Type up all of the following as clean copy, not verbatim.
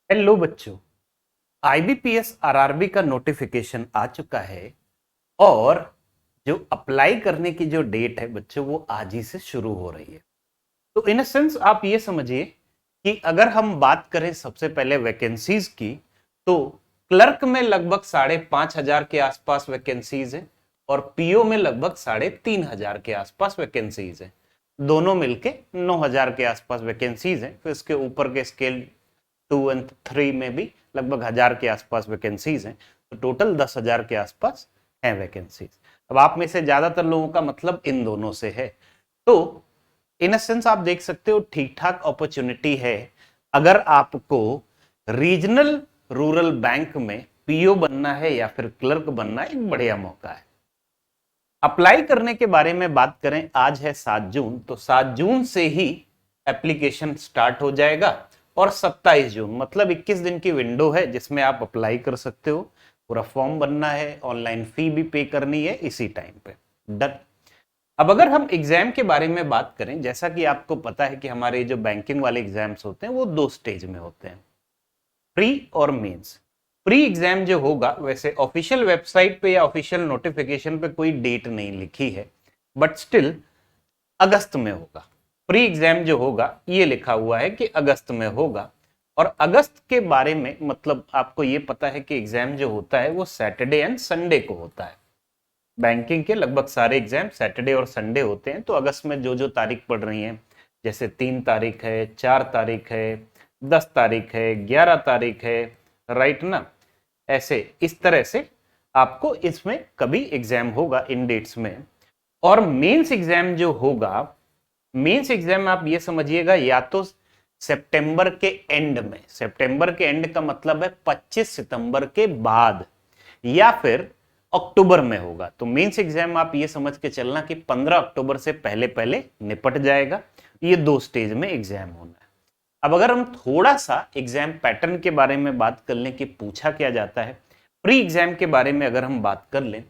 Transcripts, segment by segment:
Hello बच्चों। IBPS RRB का notification आ चुका है और जो अप्लाई करने की जो डेट है बच्चों वो आज ही से शुरू हो रही है। तो इन सेंस आप ये समझिए कि अगर हम बात करें सबसे पहले वैकेंसीज की, तो क्लर्क में लगभग 5,500 के आसपास वैकेंसीज है और पीओ में लगभग 3,500 के आसपास वैकेंसीज है। दोनों मिलके 9,000 के आसपास वैकेंसीज है। फिर इसके ऊपर के स्केल 2 और 3 में भी लगभग 1,000 के आसपास वैकेंसीज हैं। तो टोटल 10,000 के आसपास हैं वैकेंसीज। अब आप में से ज्यादातर लोगों का मतलब इन दोनों से है, तो इन सेंस आप देख सकते हो ठीक ठाक अपॉर्चुनिटी है। अगर आपको रीजनल रूरल बैंक में पीओ बनना है या फिर क्लर्क बनना है, एक बढ़िया मौका है। अप्लाई करने के बारे में बात करें, आज है 7 जून, तो 7 जून से ही एप्लीकेशन स्टार्ट हो जाएगा और 27 जून मतलब 21 दिन की विंडो है जिसमें आप अप्लाई कर सकते हो। पूरा फॉर्म बनना है, ऑनलाइन फी भी पे करनी है इसी टाइम पे। डन। अब अगर हम एग्जाम के बारे में बात करें, जैसा कि आपको पता है कि हमारे जो बैंकिंग वाले एग्जाम्स होते हैं वो 2 स्टेज में होते हैं, प्री और मेंस। प्री एग्जाम जो होगा, वैसे ऑफिशियल वेबसाइट पे या ऑफिशियल नोटिफिकेशन पे कोई डेट नहीं लिखी है, बट स्टिल अगस्त में होगा। प्री एग्जाम जो होगा ये लिखा हुआ है कि अगस्त में होगा। और अगस्त के बारे में मतलब आपको ये पता है कि एग्जाम जो होता है वो सैटरडे एंड संडे को होता है। बैंकिंग के लगभग सारे एग्जाम सैटरडे और संडे होते हैं। तो अगस्त में जो जो तारीख पड़ रही है, जैसे 3 तारीख है, 4 तारीख है, 10 तारीख है, 11 तारीख है, राइट ना, ऐसे इस तरह से आपको इसमें कभी एग्जाम होगा इन डेट्स में। और मेंस एग्जाम जो होगा, मेंस एग्जाम आप ये समझिएगा या तो सितंबर के एंड में, सितंबर के एंड का मतलब है 25 सितंबर के बाद, या फिर अक्टूबर में होगा। तो मेंस एग्जाम आप ये समझ के चलना कि 15 अक्टूबर से पहले पहले निपट जाएगा। ये 2 स्टेज में एग्जाम होना है। अब अगर हम थोड़ा सा एग्जाम पैटर्न के बारे में बात कर लें कि पूछा क्या जाता है, प्री एग्जाम के बारे में अगर हम बात कर लें,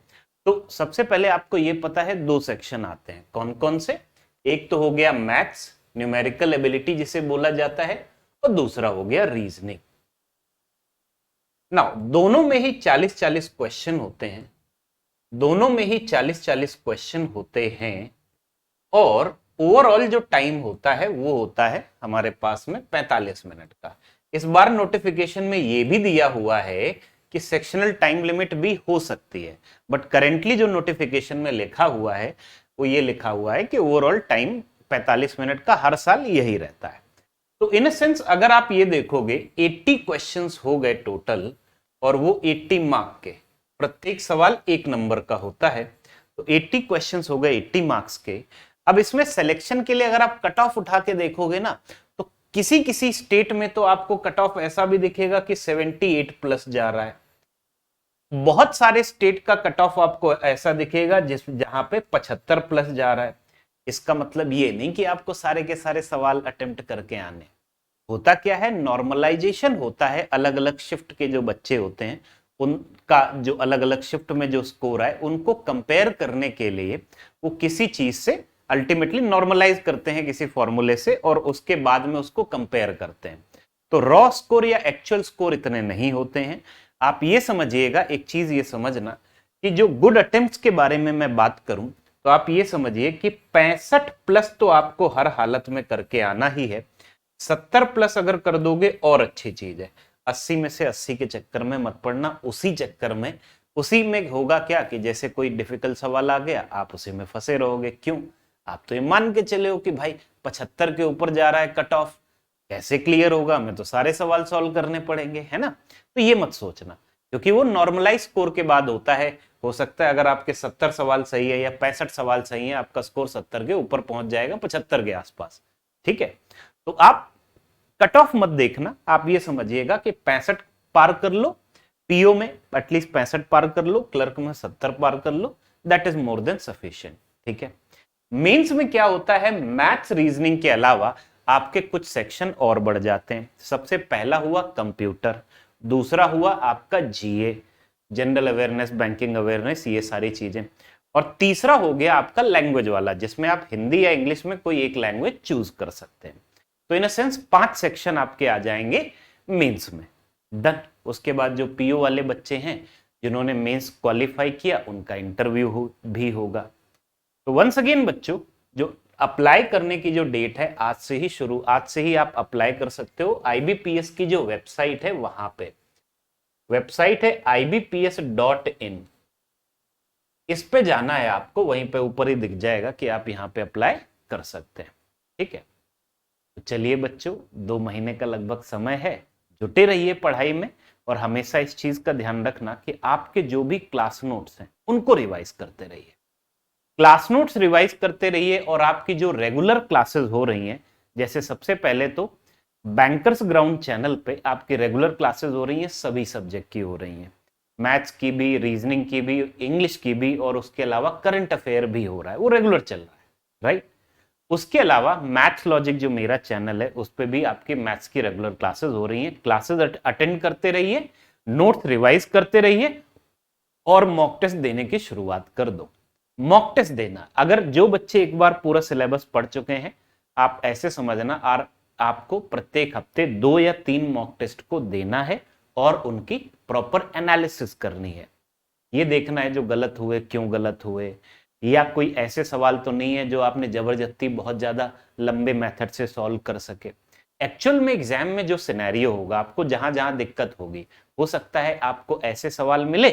तो सबसे पहले आपको यह पता है 2 सेक्शन आते हैं। कौन कौन से? एक तो हो गया मैथ्स, न्यूमेरिकल एबिलिटी जिसे बोला जाता है, और दूसरा हो गया रीजनिंग। नाउ दोनों में ही 40-40 क्वेश्चन होते हैं, दोनों में ही 40-40 क्वेश्चन होते हैं। और ओवरऑल जो टाइम होता है वो होता है हमारे पास में 45 मिनट का। इस बार नोटिफिकेशन में ये भी दिया हुआ है कि सेक्शनल टाइम लिमिट भी हो सकती है, बट करेंटली जो नोटिफिकेशन में लिखा हुआ है वो ये लिखा हुआ है कि ओवरऑल टाइम 45 मिनट का हर साल यही रहता है। तो इन सेंस अगर आप ये देखोगे 80 क्वेश्चंस हो गए टोटल, और वो 80 मार्क के, प्रत्येक सवाल 1 नंबर का होता है। तो 80 क्वेश्चंस हो गए 80 मार्क्स के। अब इसमें सिलेक्शन के लिए अगर आप कट ऑफ उठा के देखोगे ना, तो किसी किसी स्टेट में तो आपको कट ऑफ ऐसा भी दिखेगा कि 78 प्लस जा रहा है। बहुत सारे स्टेट का कट ऑफ आपको ऐसा दिखेगा जहां पे 75 प्लस जा रहा है। इसका मतलब ये नहीं कि आपको सारे के सारे सवाल अटेम्प्ट करके आने। होता क्या है, नॉर्मलाइजेशन होता है। अलग अलग शिफ्ट के जो बच्चे होते हैं उनका जो अलग अलग शिफ्ट में जो स्कोर है उनको कंपेयर करने के लिए वो किसी चीज से अल्टीमेटली नॉर्मलाइज करते हैं, किसी फॉर्मूले से, और उसके बाद में उसको कंपेयर करते हैं। तो रॉ स्कोर या एक्चुअल स्कोर इतने नहीं होते हैं। आप ये समझिएगा, एक चीज ये समझना कि जो गुड अटेम्प्ट्स के बारे में मैं बात करूं, तो आप ये समझिए कि 65 प्लस तो आपको हर हालत में करके आना ही है। 70 प्लस अगर कर दोगे और अच्छी चीज है। 80 में से 80 के चक्कर में मत पड़ना। उसी चक्कर में, उसी में होगा क्या कि जैसे कोई डिफिकल्ट सवाल आ गया, आप उसी में फंसे रहोगे। क्यों? आप तो ये मान के चले हो कि भाई 75 के ऊपर जा रहा है कट ऑफ, कैसे क्लियर होगा, मैं तो सारे सवाल सॉल्व करने पड़ेंगे, है ना। तो ये मत सोचना, क्योंकि वो नॉर्मलाइज स्कोर के बाद होता है। हो सकता है अगर आपके 70 सवाल सही है या 65 सवाल सही है, आपका स्कोर 70 के ऊपर पहुंच जाएगा, 75 के आसपास। ठीक है, तो आप कट ऑफ मत देखना। आप ये समझिएगा कि 65 पार कर लो, पीओ में एटलीस्ट 65 पार कर लो, क्लर्क में 70 पार कर लो, that is more than sufficient. ठीक है। मेंस में क्या होता है, मैथ्स रीजनिंग के अलावा आपके कुछ सेक्शन और बढ़ जाते हैं। सबसे पहला हुआ कंप्यूटर, दूसरा हुआ आपका जीए, जनरल अवेयरनेस, बैंकिंग अवेयरनेस, ये सारी चीजें, और तीसरा हो गया आपका लैंग्वेज वाला, जिसमें आप हिंदी या इंग्लिश में कोई एक लैंग्वेज चूज कर सकते हैं। तो इन सेंस 5 सेक्शन आपके आ जाएंगे मेंस में। डन। उसके बाद जो पीओ वाले बच्चे हैं जिन्होंने मेंस क्वालिफाई किया उनका इंटरव्यू भी होगा। तो वंस अगेन बच्चों, जो अप्लाई करने की जो डेट है आज से ही शुरू, आज से ही आप अप्लाई कर सकते हो। आईबीपीएस की जो वेबसाइट है वहां पे, वेबसाइट है ibps.in, इस पे जाना है आपको, वहीं पे ऊपर ही दिख जाएगा कि आप यहाँ पे अप्लाई कर सकते हैं। ठीक है, तो चलिए बच्चों, 2 महीने का लगभग समय है, जुटे रहिए पढ़ाई में और हमेशा इस चीज का ध्यान रखना कि आपके जो भी क्लास नोट्स हैं उनको रिवाइज करते रहिए। क्लास नोट्स रिवाइज करते रहिए और आपकी जो रेगुलर क्लासेस हो रही हैं, जैसे सबसे पहले तो बैंकर्स ग्राउंड चैनल पे आपकी रेगुलर क्लासेस हो रही हैं, सभी सब्जेक्ट की हो रही हैं, मैथ्स की भी, रीजनिंग की भी, इंग्लिश की भी, और उसके अलावा करंट अफेयर भी हो रहा है, वो रेगुलर चल रहा है, राइट। उसके अलावा मैथ्स लॉजिक जो मेरा चैनल है उस पर भी आपकी मैथ्स की रेगुलर क्लासेस हो रही हैं। क्लासेस अटेंड करते रहिए, नोट्स रिवाइज करते रहिए और मॉक टेस्ट देने की शुरुआत कर दो। मॉक टेस्ट देना, अगर जो बच्चे एक बार पूरा सिलेबस पढ़ चुके हैं, आप ऐसे समझना आपको प्रत्येक हफ्ते 2 या 3 मॉक टेस्ट को देना है और उनकी प्रॉपर एनालिसिस करनी है। ये देखना है जो गलत हुए क्यों गलत हुए, या कोई ऐसे सवाल तो नहीं है जो आपने जबरदस्ती बहुत ज्यादा लंबे मेथड से सॉल्व कर सके। एक्चुअल में एग्जाम में जो सिनेरियो होगा, आपको जहां जहां दिक्कत होगी, हो सकता है आपको ऐसे सवाल मिले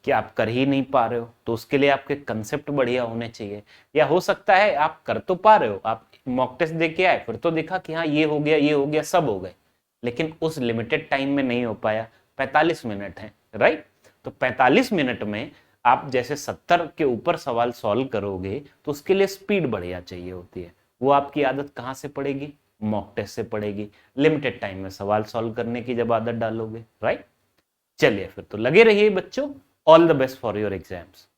कि आप कर ही नहीं पा रहे हो, तो उसके लिए आपके कंसेप्ट बढ़िया होने चाहिए। या हो सकता है आप कर तो पा रहे हो, आप मॉक टेस्ट दे के आए, फिर तो देखा कि हाँ ये हो गया, ये हो गया, सब हो गए, लेकिन उस लिमिटेड टाइम में नहीं हो पाया। 45 मिनट है, राइट। तो 45 मिनट में आप जैसे 70 के ऊपर सवाल सॉल्व करोगे तो उसके लिए स्पीड बढ़िया चाहिए होती है। वो आपकी आदत कहाँ से पड़ेगी? मॉक टेस्ट से पड़ेगी। लिमिटेड टाइम में सवाल सॉल्व करने की जब आदत डालोगे, राइट। चलिए फिर तो लगे रहिए बच्चों, all the best for your exams.